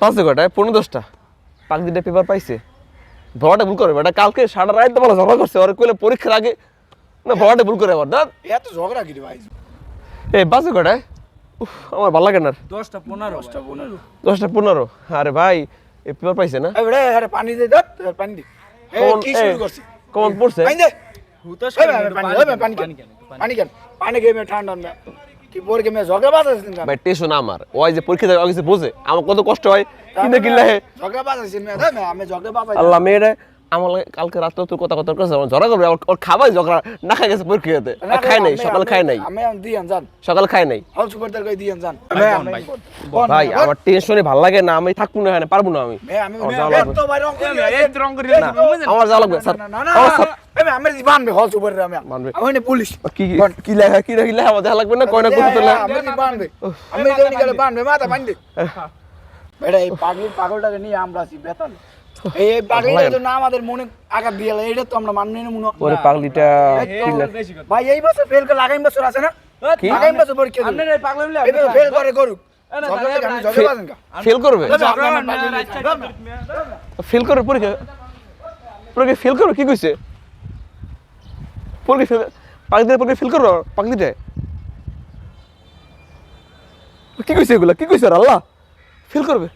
বাজে কটায় 15-10টা পাক দিটা পেপার পাইছে বড়টা ভুল করে বেটা কালকে সারা রাত বলা ঝগড়া করছে ওর কইলে পরীক্ষার আগে না বড়টা ভুল করে আবার না এত ঝগড়া কি রে ভাই এই বাজে কটায় আমার ভালো লাগে না 10টা 15 10টা 15 আরে ভাই এই পেপার পাইছে না এই বড় আরে পানি দে দত পানি দে এই কি শুরু করছিস কমন পড়ছে পানি দে হুতাশ পানি কেন পানি খেয়ে ঠান্ডা না কি পরে কে মে ঝগড়া বাজাছিস না ভাই টেনশন আমার ওই যে পরীক্ষা দেওয়ার কিছু বোঝে আমার কত কষ্ট হয় কিনে কিনলে ঝগড়া বাজাছিস মে আমি ঝগড়া বাজাই আল্লাহ মেয়েরে আমার কালকে রাতে তোর কথা কথা করছে ঝগড়া করবে ওর খাবাই ঝগড়া না খাই গেছে পরীক্ষাতে খাই নাই সকালে খাই নাই আমি দিয়ান জান সকালে খাই নাই হল সুপারদার কই দিয়ান জান ভাই আমার টেনশনে ভালো লাগে না আমি থাকবো না এখানে পারবো না আমি আমি আমার যাওয়া লাগবে। তো ভাই রং করি এই রং করে না, আমার যাওয়া লাগবে স্যার না আমি দিবান হল সুপারদার আমি মানবে। আমি পুলিশ কি কি লেখা কি লেখা আমার দেখা লাগবে না কয়না কত তো লেখা আমি দিবান আমি দেউনি গেলে বানবে মাথা পানি দে বেটা এই পাগলটাকে নিয়ে আমরা আছি বেতন এই পাগলটা তো না আমাদের মনে আঘাত দিয়ে এটা তো আমরা মাননি না মনে ওরে পাগলিটা কি লেখা বেশি কথা ভাই এই বছর ফেল করে লাগাই বছর আছে না কি? লাগাই বছর পরীক্ষা দেব আপনার এই পাগলা মিলে এই ফেল করে করুক ঝগড়া বাজেন কা ফেল করবে ফেল করবে পরীক্ষা পরীক্ষা ফেল করবে কি কইছে পরীক্ষা ফেল পাগলিটা পরীক্ষা ফেল করবে পাগলিটা কি কইছে এগুলা কি কইছে আল্লাহ ফেল করবে